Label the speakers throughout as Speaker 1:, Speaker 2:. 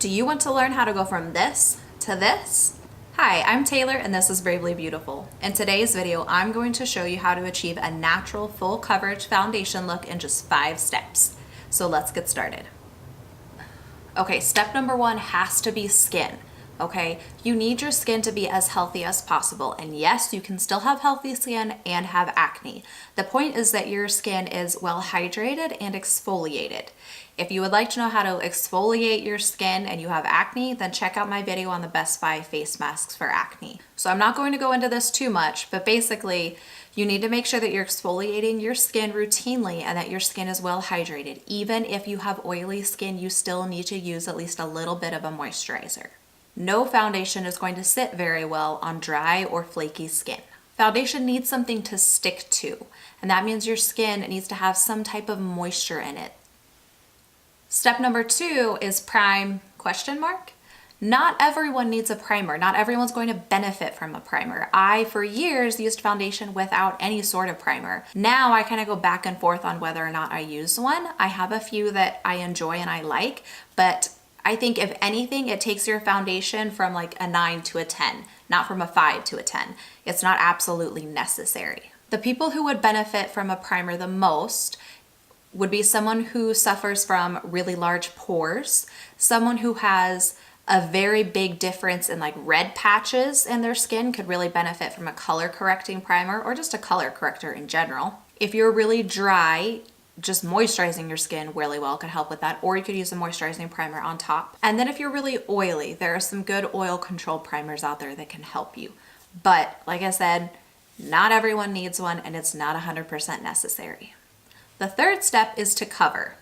Speaker 1: Do you want to learn how to go from this to this? Hi, I'm Taylor and this is Bravely Beautiful. In today's video, I'm going to show you how to achieve a natural full coverage foundation look in just 5 steps. So let's get started. Okay, step number 1 has to be skin. Okay, you need your skin to be as healthy as possible. And yes, you can still have healthy skin and have acne. The point is that your skin is well hydrated and exfoliated. If you would like to know how to exfoliate your skin and you have acne, then check out my video on the best 5 face masks for acne. So I'm not going to go into this too much, but basically you need to make sure that you're exfoliating your skin routinely and that your skin is well hydrated. Even if you have oily skin, you still need to use at least a little bit of a moisturizer. No foundation is going to sit very well on dry or flaky skin. Foundation needs something to stick to, and that means your skin needs to have some type of moisture in it. Step number 2 is prime ? Not everyone needs a primer. Not everyone's going to benefit from a primer. I, for years, used foundation without any sort of primer. Now I kind of go back and forth on whether or not I use one. I have a few that I enjoy and I like, but I think if anything, it takes your foundation from like a 9 to a 10, not from a 5 to a 10. It's not absolutely necessary. The people who would benefit from a primer the most would be someone who suffers from really large pores, someone who has a very big difference in like red patches in their skin could really benefit from a color correcting primer or just a color corrector in general. If you're really dry, just moisturizing your skin really well could help with that, or you could use a moisturizing primer on top. And then if you're really oily, there are some good oil control primers out there that can help you. But like I said, not everyone needs one and it's not 100% necessary. The third step is to cover.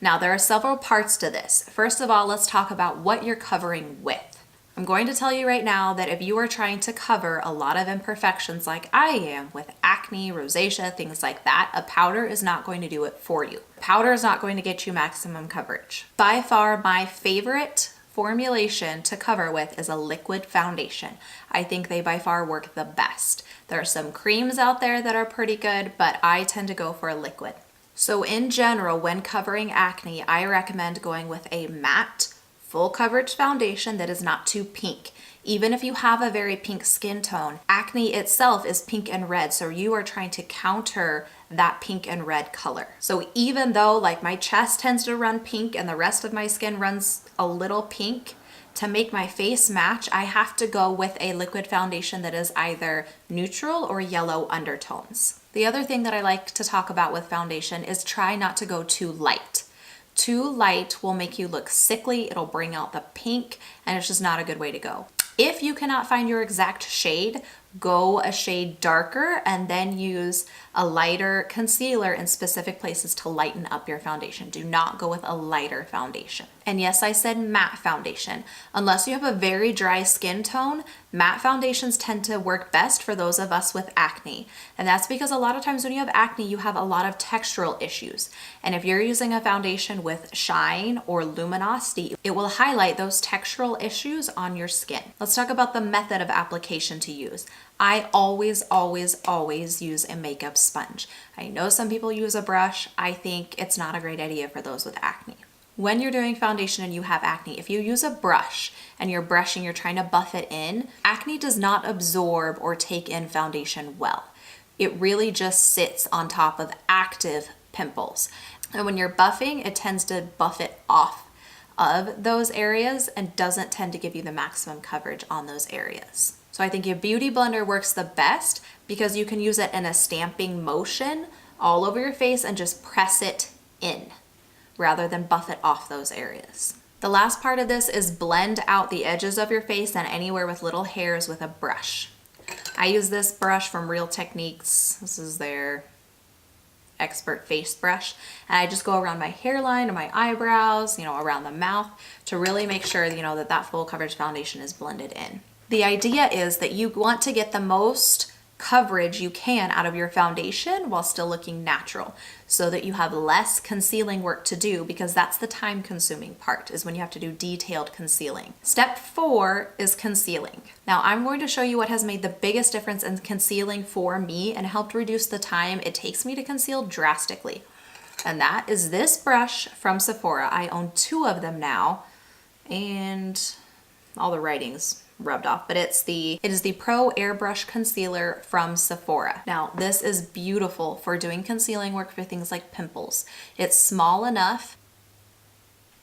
Speaker 1: Now there are several parts to this. First of all, let's talk about what you're covering with. I'm going to tell you right now that if you are trying to cover a lot of imperfections like I am with acne, rosacea, things like that, a powder is not going to do it for you. Powder is not going to get you maximum coverage. By far, my favorite formulation to cover with is a liquid foundation. I think they by far work the best. There are some creams out there that are pretty good, but I tend to go for a liquid. So in general, when covering acne, I recommend going with a matte, full coverage foundation that is not too pink. Even if you have a very pink skin tone, acne itself is pink and red, so you are trying to counter that pink and red color. So even though like my chest tends to run pink and the rest of my skin runs a little pink, to make my face match, I have to go with a liquid foundation that is either neutral or yellow undertones. The other thing that I like to talk about with foundation is try not to go too light. Too light will make you look sickly, it'll bring out the pink, and it's just not a good way to go. If you cannot find your exact shade, go a shade darker and then use a lighter concealer in specific places to lighten up your foundation. Do not go with a lighter foundation. And yes, I said matte foundation. Unless you have a very dry skin tone, matte foundations tend to work best for those of us with acne. And that's because a lot of times when you have acne, you have a lot of textural issues. And if you're using a foundation with shine or luminosity, it will highlight those textural issues on your skin. Let's talk about the method of application to use. I always use a makeup sponge. I know some people use a brush. I think it's not a great idea for those with acne. When you're doing foundation and you have acne, if you use a brush and you're brushing, you're trying to buff it in, acne does not absorb or take in foundation well. It really just sits on top of active pimples. And when you're buffing, it tends to buff it off of those areas and doesn't tend to give you the maximum coverage on those areas. So I think your beauty blender works the best because you can use it in a stamping motion all over your face and just press it in rather than buff it off those areas. The last part of this is blend out the edges of your face and anywhere with little hairs with a brush. I use this brush from Real Techniques. This is their expert face brush, and I just go around my hairline and my eyebrows, around the mouth to really make sure, that full coverage foundation is blended in. The idea is that you want to get the most coverage you can out of your foundation while still looking natural so that you have less concealing work to do, because that's the time consuming part, is when you have to do detailed concealing. Step 4 is concealing. Now I'm going to show you what has made the biggest difference in concealing for me and helped reduce the time it takes me to conceal drastically. And that is this brush from Sephora. I own 2 of them now. and all the writing's rubbed off, but it is the Pro Airbrush Concealer from Sephora. Now, this is beautiful for doing concealing work for things like pimples. It's small enough.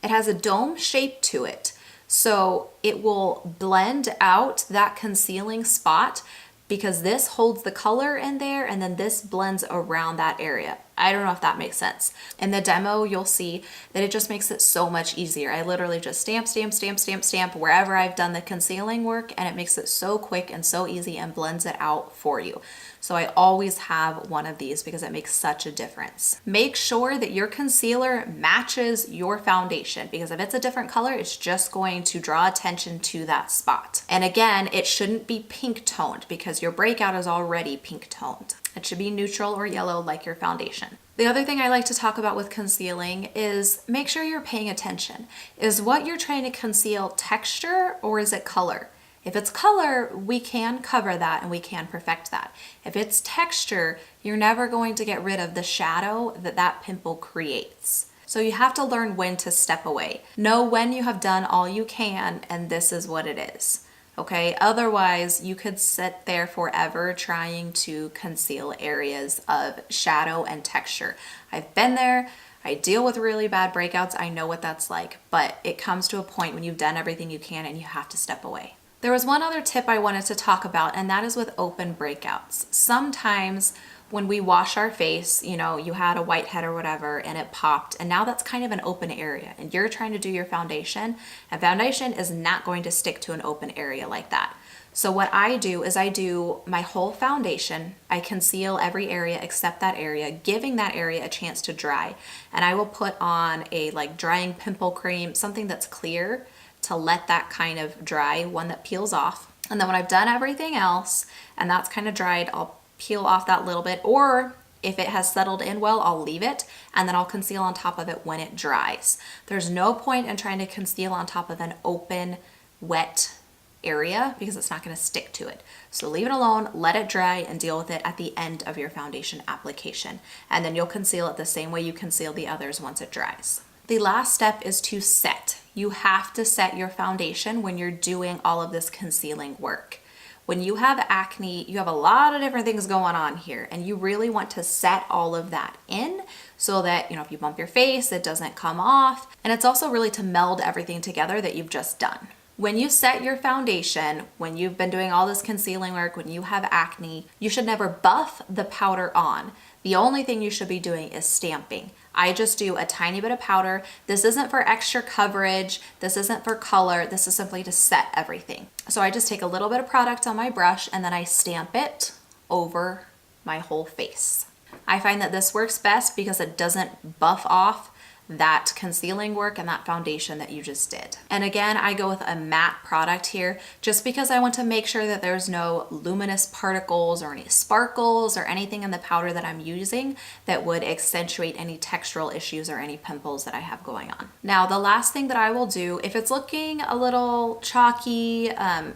Speaker 1: It has a dome shape to it, so it will blend out that concealing spot because this holds the color in there and then this blends around that area. I don't know if that makes sense. In the demo, you'll see that it just makes it so much easier. I literally just stamp, stamp, stamp, stamp, stamp wherever I've done the concealing work, and it makes it so quick and so easy and blends it out for you. So I always have one of these because it makes such a difference. Make sure that your concealer matches your foundation, because if it's a different color, it's just going to draw attention to that spot. And again, it shouldn't be pink toned because your breakout is already pink toned. It should be neutral or yellow like your foundation. The other thing I like to talk about with concealing is make sure you're paying attention. Is what you're trying to conceal texture or is it color? If it's color, we can cover that and we can perfect that. If it's texture, you're never going to get rid of the shadow that that pimple creates. So you have to learn when to step away. Know when you have done all you can and this is what it is. Okay, otherwise you could sit there forever trying to conceal areas of shadow and texture. I've been there. I deal with really bad breakouts. I know what that's like, but it comes to a point when you've done everything you can and you have to step away. There was one other tip I wanted to talk about, and that is with open breakouts. Sometimes when we wash our face, you know, you had a whitehead or whatever and it popped, and now that's kind of an open area and you're trying to do your foundation, and foundation is not going to stick to an open area like that. So what I do is I do my whole foundation. I conceal every area except that area, giving that area a chance to dry. And I will put on a like drying pimple cream, something that's clear to let that kind of dry, one that peels off. And then when I've done everything else and that's kind of dried, I'll peel off that little bit, or if it has settled in well, I'll leave it and then I'll conceal on top of it when it dries. There's no point in trying to conceal on top of an open, wet area because it's not going to stick to it. So leave it alone, let it dry, and deal with it at the end of your foundation application. And then you'll conceal it the same way you conceal the others once it dries. The last step is to set. You have to set your foundation when you're doing all of this concealing work. When you have acne, you have a lot of different things going on here, and you really want to set all of that in so that, you know, if you bump your face, it doesn't come off. And it's also really to meld everything together that you've just done. When you set your foundation, when you've been doing all this concealing work, when you have acne, you should never buff the powder on. The only thing you should be doing is stamping. I just do a tiny bit of powder. This isn't for extra coverage. This isn't for color. This is simply to set everything. So I just take a little bit of product on my brush and then I stamp it over my whole face. I find that this works best because it doesn't buff off that concealing work and that foundation that you just did. And again, I go with a matte product here just because I want to make sure that there's no luminous particles or any sparkles or anything in the powder that I'm using that would accentuate any textural issues or any pimples that I have going on. Now, the last thing that I will do, if it's looking a little chalky,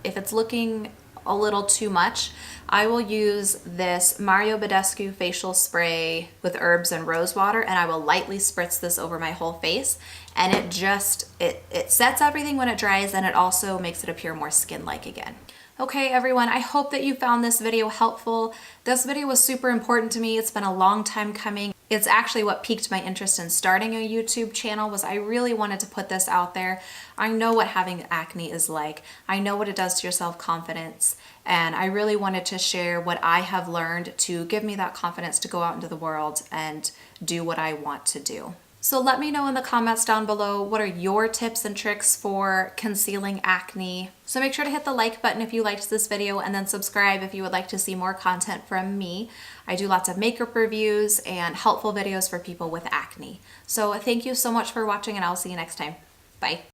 Speaker 1: if it's looking a little too much, I will use this Mario Badescu facial spray with herbs and rose water, and I will lightly spritz this over my whole face, and it sets everything when it dries, and it also makes it appear more skin-like again. Okay, everyone, I hope that you found this video helpful. This video was super important to me. It's been a long time coming. It's actually what piqued my interest in starting a YouTube channel, was I really wanted to put this out there. I know what having acne is like. I know what it does to your self-confidence, and I really wanted to share what I have learned to give me that confidence to go out into the world and do what I want to do. So let me know in the comments down below, what are your tips and tricks for concealing acne? So make sure to hit the like button if you liked this video, and then subscribe if you would like to see more content from me. I do lots of makeup reviews and helpful videos for people with acne. So thank you so much for watching, and I'll see you next time. Bye.